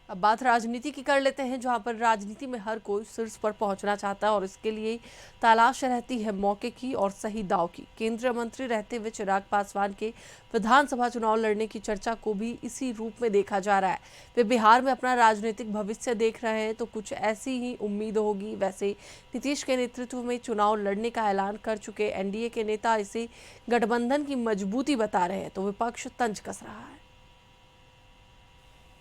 अब बात राजनीति की कर लेते हैं, जहां पर राजनीति में हर कोई शीर्ष पर पहुंचना चाहता है और इसके लिए तलाश रहती है मौके की और सही दाव की। केंद्रीय मंत्री रहते हुए चिराग पासवान के विधानसभा चुनाव लड़ने की चर्चा को भी इसी रूप में देखा जा रहा है। वे बिहार में अपना राजनीतिक भविष्य देख रहे हैं, तो कुछ ऐसी ही उम्मीद होगी। वैसे नीतीश के नेतृत्व में चुनाव लड़ने का ऐलान कर चुके एनडीए के नेता इसे गठबंधन की मजबूती बता रहे हैं, तो विपक्ष तंज कस रहा है।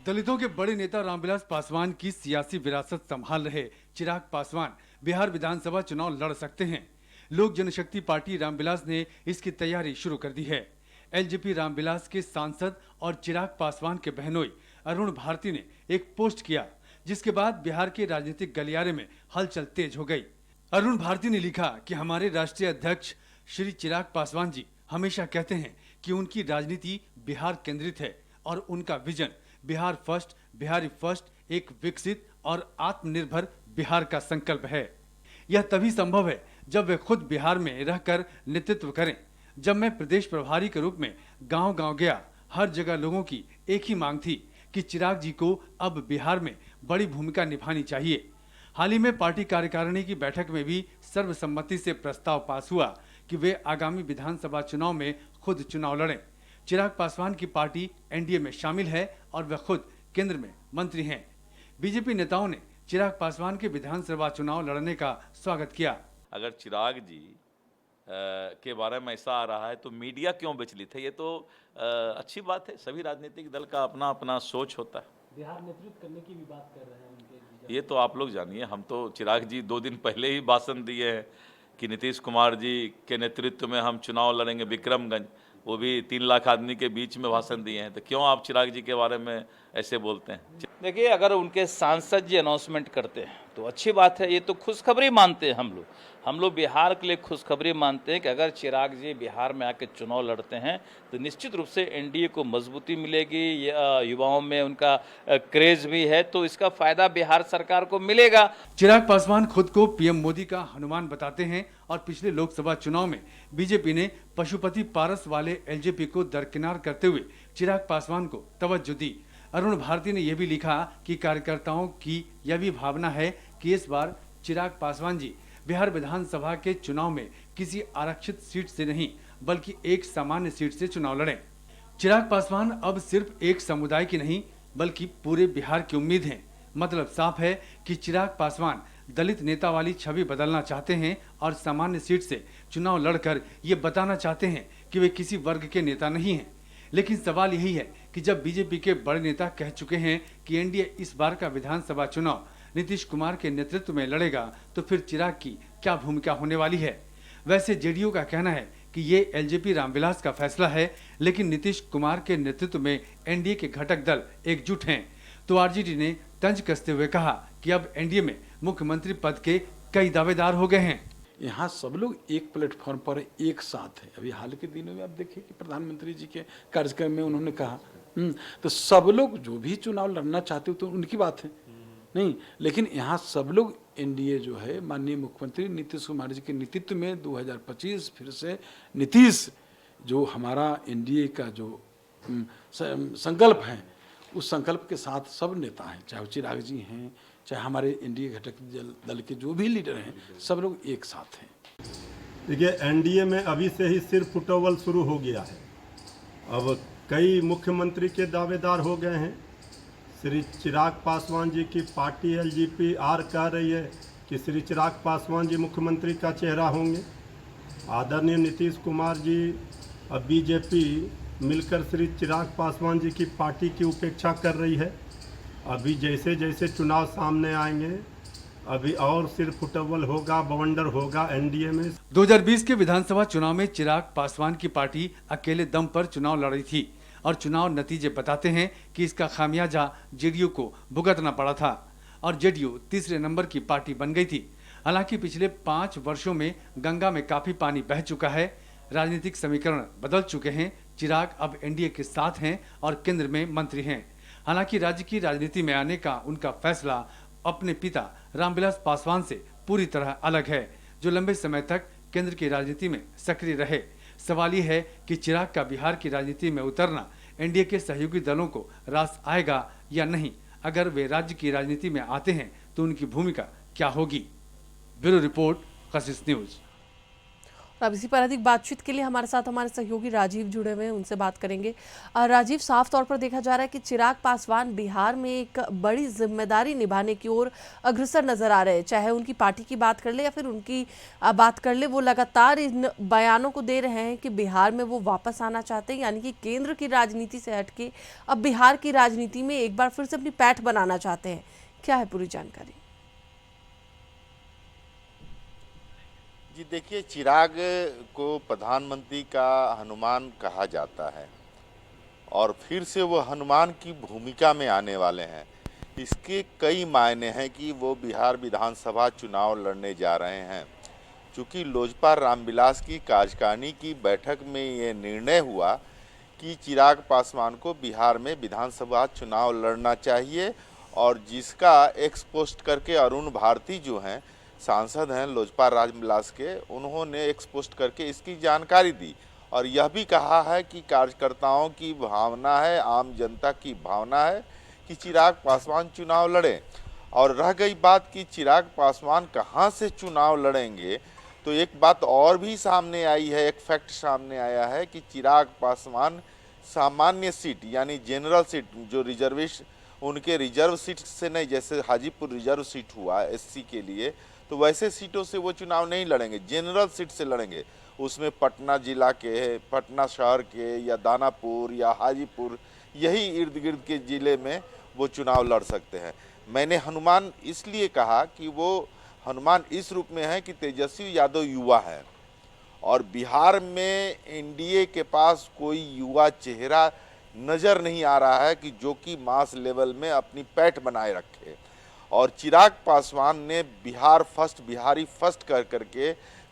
दलितों के बड़े नेता रामविलास पासवान की सियासी विरासत संभाल रहे चिराग पासवान बिहार विधानसभा चुनाव लड़ सकते हैं। लोक जनशक्ति पार्टी रामविलास ने इसकी तैयारी शुरू कर दी है। एलजेपी रामविलास के सांसद और चिराग पासवान के बहनोई अरुण भारती ने एक पोस्ट किया, जिसके बाद बिहार के राजनीतिक गलियारे में हलचल तेज हो गई। अरुण भारती ने लिखा कि हमारे राष्ट्रीय अध्यक्ष श्री चिराग पासवान जी हमेशा कहते हैं कि उनकी राजनीति बिहार केंद्रित है और उनका vision Bihar first, Bihari first, एक विकसित और आत्मनिर्भर बिहार का संकल्प है। यह तभी संभव है जब वे खुद बिहार में रहकर नेतृत्व करें। जब मैं प्रदेश प्रभारी के रूप में गांव-गांव गया, हर जगह लोगों की एक ही मांग थी कि चिराग जी को अब बिहार में बड़ी भूमिका निभानी चाहिए। हाल ही में पार्टी कार्यकारिणी की बैठक में भी सर्वसम्मति से प्रस्ताव पास हुआ कि वे आगामी विधानसभा चुनाव में खुद चुनाव लड़ें। चिराग पासवान की पार्टी एनडीए में शामिल है और वे खुद केंद्र में मंत्री हैं। बीजेपी नेताओं ने चिराग पासवान के विधानसभा चुनाव लड़ने का स्वागत किया। अगर चिराग जी के बारे में ऐसा आ रहा है तो मीडिया क्यों विचलित है? ये तो अच्छी बात है। सभी राजनीतिक दल का अपना अपना सोच होता है। बिहार नेतृत्व करने की भी बात कर रहे हैं उनके। ये तो आप लोग जानिए। हम तो चिराग जी 2 दिन पहले ही भाषण दिए हैं कि नीतीश कुमार जी के नेतृत्व में हम चुनाव लड़ेंगे विक्रमगंज, वो भी 3 लाख आदमी के बीच में भाषण दिए हैं। तो क्यों आप चिराग जी के बारे में ऐसे बोलते हैं? देखिए, अगर उनके सांसद जी अनाउंसमेंट करते हैं तो अच्छी बात है। ये तो खुशखबरी मानते हैं हम लोग बिहार के लिए खुशखबरी मानते हैं कि अगर चिराग जी बिहार में आके चुनाव लड़ते हैं तो निश्चित रूप से एनडीए को मजबूती मिलेगी। युवाओं में उनका क्रेज भी है, तो इसका फायदा बिहार सरकार को मिलेगा। चिराग पासवान खुद को पीएम मोदी का हनुमान बताते हैं और पिछले लोकसभा चुनाव में बीजेपी ने पशुपति पारस वाले एलजेपी को दरकिनार करते हुए चिराग पासवान को तवज्जो दी। अरुण भारती ने यह भी लिखा कि कार्यकर्ताओं की यह भी भावना है कि इस बार चिराग पासवान जी बिहार विधानसभा के चुनाव में किसी आरक्षित सीट से नहीं बल्कि एक सामान्य सीट से चुनाव लड़ें। चिराग पासवान अब सिर्फ एक समुदाय की नहीं बल्कि पूरे बिहार की उम्मीद हैं। मतलब साफ है कि चिराग पासवान दलित नेता वाली छवि बदलना चाहते हैं और सामान्य सीट से चुनाव लड़कर ये बताना चाहते हैं कि वे किसी वर्ग के नेता नहीं हैं। लेकिन सवाल यही है कि जब बीजेपी के बड़े नेता कह चुके हैं कि एनडीए इस बार का विधानसभा चुनाव नीतीश कुमार के नेतृत्व में लड़ेगा, तो फिर चिराग की क्या भूमिका होने वाली है? वैसे जेडीयू का कहना है कि ये एलजेपी रामविलास का फैसला है, लेकिन नीतीश कुमार के नेतृत्व में एनडीए के घटक दल एकजुट हैं। तो आरजेडी ने तंज कसते हुए कहा कि अब एनडीए में मुख्यमंत्री पद के कई दावेदार हो गए हैं। यहाँ सब लोग एक प्लेटफॉर्म पर एक साथ है। अभी हाल के दिनों में आप देखिए कि प्रधानमंत्री जी के कार्यक्रम में उन्होंने कहा तो सब लोग जो भी चुनाव लड़ना चाहते हो तो उनकी बात है नहीं, लेकिन यहाँ सब लोग एनडीए जो है माननीय मुख्यमंत्री नीतीश कुमार जी के नेतृत्व में 2025 फिर से नीतीश जो हमारा एनडीए का जो संकल्प है, उस संकल्प के साथ सब नेता हैं, चाहे चिराग जी हैं, चाहे हमारे एनडीए घटक दल के जो भी लीडर हैं, सब लोग एक साथ हैं। देखिए, एनडीए में अभी से ही सिर्फ फुटबॉल शुरू हो गया है। अब कई मुख्यमंत्री के दावेदार हो गए हैं। श्री चिराग पासवान जी की पार्टी एलजेपी कह रही है कि श्री चिराग पासवान जी मुख्यमंत्री का चेहरा होंगे। आदरणीय नीतीश कुमार जी और बीजेपी मिलकर श्री चिराग पासवान जी की पार्टी की उपेक्षा कर रही है। अभी जैसे जैसे चुनाव सामने आएंगे, अभी और सिर्फ फुटबॉल होगा, बवंडर होगा एनडीए में। 2020 के विधानसभा चुनाव में चिराग पासवान की पार्टी अकेले दम पर चुनाव लड़ी थी और चुनाव नतीजे बताते हैं कि इसका खामियाजा जेडीयू को भुगतना पड़ा था और जेडीयू तीसरे नंबर की पार्टी बन गई थी। हालांकि पिछले 5 वर्षों में गंगा में काफी पानी बह चुका है, राजनीतिक समीकरण बदल चुके हैं। चिराग अब एनडीए के साथ हैं और केंद्र में मंत्री हैं। हालांकि राज्य की राजनीति में आने का उनका फैसला अपने पिता रामविलास पासवान से पूरी तरह अलग है, जो लंबे समय तक केंद्र की राजनीति में सक्रिय रहे। सवाल ये है कि चिराग का बिहार की राजनीति में उतरना एनडीए के सहयोगी दलों को रास आएगा या नहीं। अगर वे राज्य की राजनीति में आते हैं तो उनकी भूमिका क्या होगी। ब्यूरो रिपोर्ट, कशिश न्यूज। अब इसी पर अधिक बातचीत के लिए हमारे साथ हमारे सहयोगी राजीव जुड़े हुए हैं, उनसे बात करेंगे। राजीव, साफ तौर पर देखा जा रहा है कि चिराग पासवान बिहार में एक बड़ी जिम्मेदारी निभाने की ओर अग्रसर नजर आ रहे हैं। चाहे उनकी पार्टी की बात कर ले या फिर उनकी बात कर ले, वो लगातार इन बयानों को दे रहे हैं कि बिहार में वो वापस आना चाहते हैं, यानी कि केंद्र की राजनीति से हटके अब बिहार की राजनीति में एक बार फिर से अपनी पैठ बनाना चाहते हैं। क्या है पूरी जानकारी? जी देखिए, चिराग को प्रधानमंत्री का हनुमान कहा जाता है और फिर से वो हनुमान की भूमिका में आने वाले हैं। इसके कई मायने हैं कि वो बिहार विधानसभा चुनाव लड़ने जा रहे हैं। चूँकि लोजपा रामविलास की कार्यकारिणी की बैठक में ये निर्णय हुआ कि चिराग पासवान को बिहार में विधानसभा चुनाव लड़ना चाहिए और जिसका एक्सपोस्ट करके अरुण भारती जो हैं सांसद हैं लोजपा रामविलास के, उन्होंने एक्सपोस्ट करके इसकी जानकारी दी और यह भी कहा है कि कार्यकर्ताओं की भावना है, आम जनता की भावना है कि चिराग पासवान चुनाव लड़ें। और रह गई बात कि चिराग पासवान कहां से चुनाव लड़ेंगे, तो एक बात और भी सामने आई है, एक फैक्ट सामने आया है कि चिराग पासवान सामान्य सीट यानी जनरल सीट जो रिजर्वेशन उनके रिजर्व सीट से नहीं, जैसे हाजीपुर रिजर्व सीट हुआ एससी के लिए, तो वैसे सीटों से वो चुनाव नहीं लड़ेंगे, जनरल सीट से लड़ेंगे। उसमें पटना जिला के, पटना शहर के या दानापुर या हाजीपुर, यही इर्द गिर्द के ज़िले में वो चुनाव लड़ सकते हैं। मैंने हनुमान इसलिए कहा कि वो हनुमान इस रूप में है कि तेजस्वी यादव युवा है और बिहार में एनडीए के पास कोई युवा चेहरा नज़र नहीं आ रहा है कि जो कि मास लेवल में अपनी पैठ बनाए रखे। और चिराग पासवान ने बिहार फर्स्ट, बिहारी फर्स्ट कर करके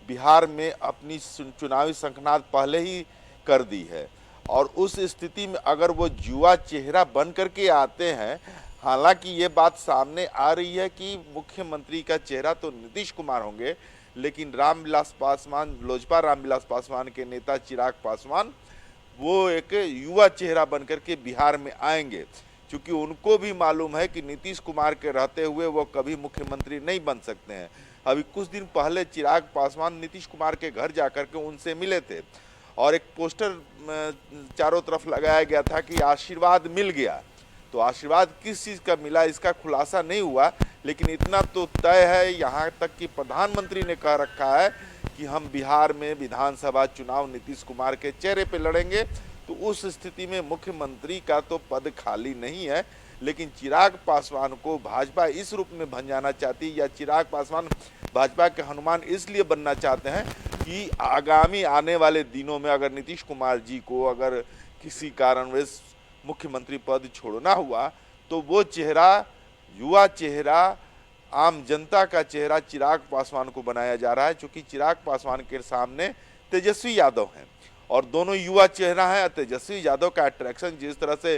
बिहार में अपनी चुनावी शंखनाद पहले ही कर दी है और उस स्थिति में अगर वो युवा चेहरा बन करके आते हैं, हालांकि ये बात सामने आ रही है कि मुख्यमंत्री का चेहरा तो नीतीश कुमार होंगे, लेकिन रामविलास पासवान, लोजपा रामविलास पासवान के नेता चिराग पासवान वो एक युवा चेहरा बन करके बिहार में आएंगे, क्योंकि उनको भी मालूम है कि नीतीश कुमार के रहते हुए वो कभी मुख्यमंत्री नहीं बन सकते हैं। अभी कुछ दिन पहले चिराग पासवान नीतीश कुमार के घर जाकर के उनसे मिले थे और एक पोस्टर चारों तरफ लगाया गया था कि आशीर्वाद मिल गया। तो आशीर्वाद किस चीज़ का मिला इसका खुलासा नहीं हुआ, लेकिन इतना तो तय है, यहाँ तक कि प्रधानमंत्री ने कह रखा है कि हम बिहार में विधानसभा चुनाव नीतीश कुमार के चेहरे पे लड़ेंगे। तो उस स्थिति में मुख्यमंत्री का तो पद खाली नहीं है, लेकिन चिराग पासवान को भाजपा इस रूप में भंजाना चाहती है या चिराग पासवान भाजपा के हनुमान इसलिए बनना चाहते हैं कि आगामी आने वाले दिनों में अगर नीतीश कुमार जी को अगर किसी कारणवश मुख्यमंत्री पद छोड़ना हुआ तो वो चेहरा, युवा चेहरा, आम जनता का चेहरा चिराग पासवान को बनाया जा रहा है, क्योंकि चिराग पासवान के सामने तेजस्वी यादव हैं और दोनों युवा चेहरा है। तेजस्वी यादव का अट्रैक्शन जिस तरह से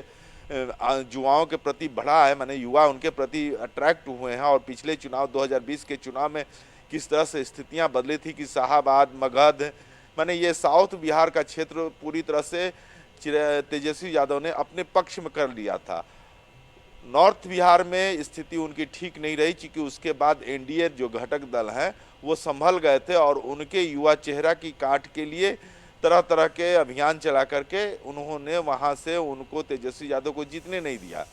युवाओं के प्रति बढ़ा है, माने युवा उनके प्रति अट्रैक्ट हुए हैं और पिछले चुनाव 2020 के चुनाव में किस तरह से स्थितियां बदली थी कि शाहाबाद, मगध, माने ये साउथ बिहार का क्षेत्र पूरी तरह से तेजस्वी यादव ने अपने पक्ष में कर लिया था। नॉर्थ बिहार में स्थिति उनकी ठीक नहीं रही, क्योंकि उसके बाद एनडीए जो घटक दल हैं वो संभल गए थे और उनके युवा चेहरा की काट के लिए तरह तरह के अभियान चला करके उन्होंने वहां से उनको तेजस्वी यादव को जीतने नहीं दिया।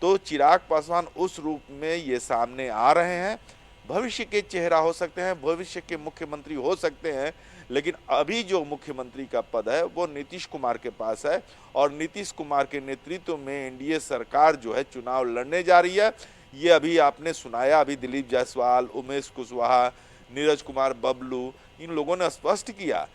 तो चिराग पासवान उस रूप में ये सामने आ रहे हैं, भविष्य के चेहरा हो सकते हैं, भविष्य के मुख्यमंत्री हो सकते हैं, लेकिन अभी जो मुख्यमंत्री का पद है वो नीतीश कुमार के पास है और नीतीश कुमार के नेतृत्व में एनडीए सरकार जो है चुनाव लड़ने जा रही है। ये अभी आपने सुनाया, अभी दिलीप जायसवाल, उमेश कुशवाहा, नीरज कुमार बबलू, इन लोगों ने स्पष्ट किया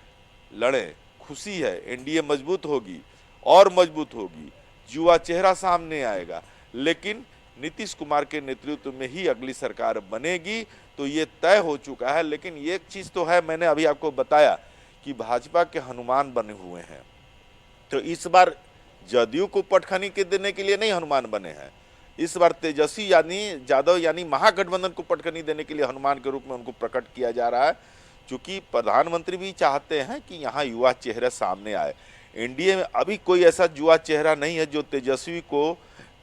लड़े, खुशी है, एनडीए मजबूत होगी और मजबूत होगी, युवा चेहरा सामने आएगा, लेकिन नीतीश कुमार के नेतृत्व में ही अगली सरकार बनेगी, तो ये तय हो चुका है। लेकिन एक चीज तो है, मैंने अभी आपको बताया कि भाजपा के हनुमान बने हुए हैं, तो इस बार जदयू को पटखनी के देने के लिए नहीं हनुमान बने हैं, इस बार तेजस्वी यादव यानी महागठबंधन को पटखनी देने के लिए हनुमान के रूप में उनको प्रकट किया जा रहा है, क्योंकि प्रधानमंत्री भी चाहते हैं कि यहाँ युवा चेहरे सामने आए। एनडीए में अभी कोई ऐसा युवा चेहरा नहीं है जो तेजस्वी को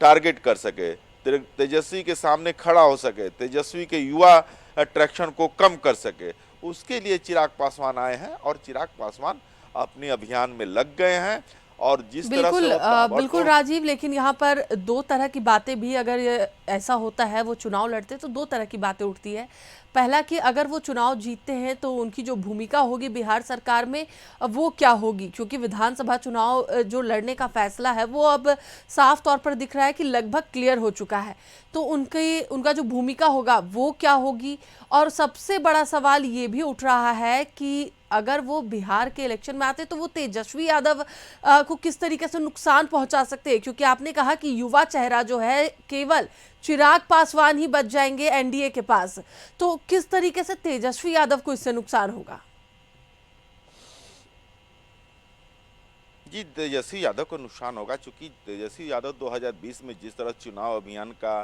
टारगेट कर सके। तेजस्वी के सामने खड़ा हो सके, तेजस्वी के युवा अट्रैक्शन को कम कर सके, उसके लिए चिराग पासवान आए हैं और चिराग पासवान अपने अभियान में लग गए हैं। और जिस तरह से बिल्कुल राजीव, लेकिन यहाँ पर दो तरह की बातें भी, अगर ऐसा होता है वो चुनाव लड़ते तो दो तरह की बातें उठती है। पहला कि अगर वो चुनाव जीतते हैं तो उनकी जो भूमिका होगी बिहार सरकार में वो क्या होगी, क्योंकि विधानसभा चुनाव जो लड़ने का फैसला है वो अब साफ तौर पर दिख रहा है कि लगभग क्लियर हो चुका है। तो उनका जो भूमिका होगा वो क्या होगी। और सबसे बड़ा सवाल ये भी उठ रहा है कि अगर वो बिहार के इलेक्शन में आते तो वो तेजस्वी यादव को किस तरीके से नुकसान पहुंचा सकते हैं, क्योंकि आपने कहा कि युवा चेहरा जो है केवल चिराग पासवान ही बच जाएंगे एनडीए के पास, तो किस तरीके से तेजस्वी यादव को इससे नुकसान होगा? जी, तेजस्वी यादव को नुकसान होगा, क्योंकि तेजस्वी यादव 2020 में जिस तरह चुनाव अभियान का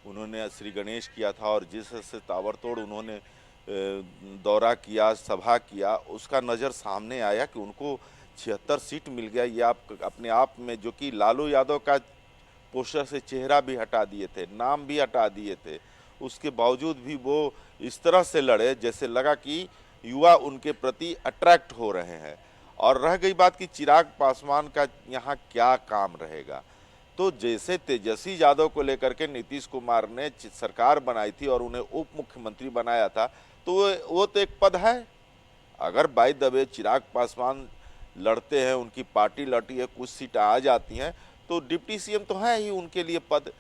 उन्होंने श्री गणेश किया था और जिस तरह से ताबड़तोड़ उन्होंने दौरा किया, सभा किया, उसका नज़र सामने आया कि उनको 76 सीट मिल गया। ये आप अपने आप में, जो कि लालू यादव का पोस्टर से चेहरा भी हटा दिए थे, नाम भी हटा दिए थे, उसके बावजूद भी वो इस तरह से लड़े जैसे लगा कि युवा उनके प्रति अट्रैक्ट हो रहे हैं। और रह गई बात कि चिराग पासवान का यहाँ क्या काम रहेगा, तो जैसे तेजस्वी यादव को लेकर के नीतीश कुमार ने सरकार बनाई थी और उन्हें उप मुख्यमंत्री बनाया था, तो वो तो एक पद है। अगर by the way Chirag Paswan लड़ते हैं, उनकी पार्टी लड़ती है, कुछ सीटें आ जाती हैं, तो डिप्टी सीएम तो है ही उनके लिए पद,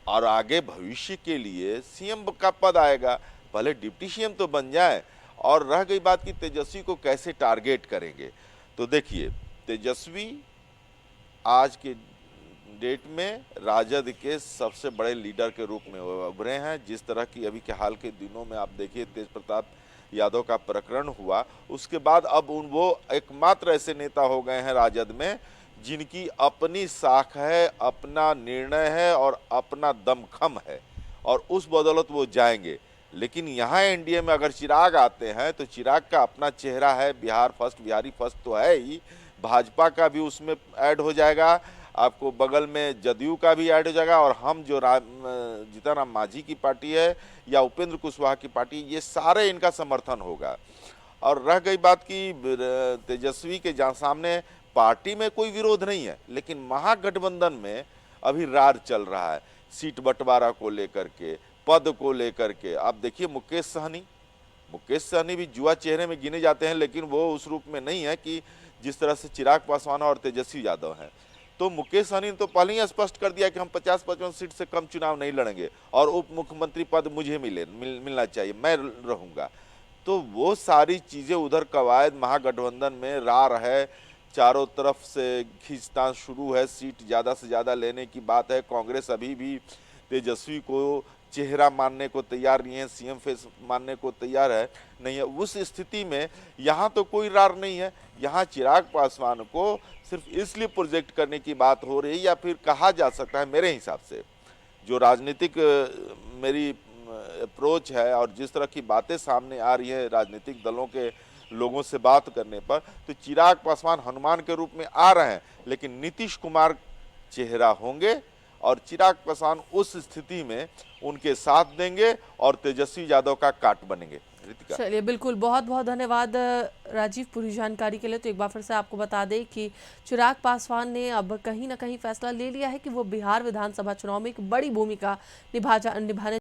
और आगे भविष्य के लिए सीएम का पद आएगा। पहले डिप्टी सीएम तो बन जाए। और रह गई बात कि तेजस्वी को कैसे टारगेट करेंगे, तो देखिए तेजस्वी आज के डेट में राजद के सबसे बड़े लीडर के रूप में उभरे हैं। जिस तरह की अभी के हाल के दिनों में आप देखिए तेज प्रताप यादव का प्रकरण हुआ, उसके बाद अब वो एकमात्र ऐसे नेता हो गए हैं राजद में जिनकी अपनी साख है, अपना निर्णय है और अपना दमखम है, और उस बदौलत वो जाएंगे। लेकिन यहाँ एनडीए में अगर चिराग आते हैं तो चिराग का अपना चेहरा है, बिहार फर्स्ट, बिहारी फर्स्ट तो है ही, भाजपा का भी उसमें ऐड हो जाएगा, आपको बगल में जदयू का भी ऐड हो जाएगा, और हम जो जीतन राम मांझी की पार्टी है या उपेंद्र कुशवाहा की पार्टी, ये सारे इनका समर्थन होगा। और रह गई बात कि तेजस्वी के जहाँ सामने पार्टी में कोई विरोध नहीं है, लेकिन महागठबंधन में अभी रार चल रहा है सीट बंटवारा को लेकर के, पद को लेकर के। आप देखिए मुकेश सहनी भी जुआ चेहरे में गिने जाते हैं, लेकिन वो उस रूप में नहीं है कि जिस तरह से चिराग पासवान और तेजस्वी यादव हैं। तो मुकेश सहनी ने तो पहले ही स्पष्ट कर दिया कि हम 50-55 सीट से कम चुनाव नहीं लड़ेंगे और उप मुख्यमंत्री पद मुझे मिलना चाहिए, मैं रहूंगा। तो वो सारी चीजें उधर कवायद महागठबंधन में रार है, चारों तरफ से खींचतान शुरू है, सीट ज़्यादा से ज़्यादा लेने की बात है। कांग्रेस अभी भी तेजस्वी को चेहरा मानने को तैयार नहीं है, सीएम फेस मानने को तैयार है नहीं है। उस स्थिति में यहाँ तो कोई रार नहीं है, यहाँ चिराग पासवान को सिर्फ इसलिए प्रोजेक्ट करने की बात हो रही है, या फिर कहा जा सकता है मेरे हिसाब से जो राजनीतिक मेरी अप्रोच है और जिस तरह की बातें सामने आ रही है राजनीतिक दलों के लोगों से बात करने पर, तो चिराग पासवान हनुमान के रूप में आ रहे हैं, लेकिन नीतीश कुमार चेहरा होंगे और चिराग पासवान उस स्थिति में उनके साथ देंगे और तेजस्वी यादव का काट बनेंगे। चलिए, बिल्कुल, बहुत बहुत धन्यवाद राजीव पूरी जानकारी के लिए। तो एक बार फिर से आपको बता दें कि चिराग पासवान ने अब कहीं ना कहीं फैसला ले लिया है कि वो बिहार विधानसभा चुनाव में एक बड़ी भूमिका निभाने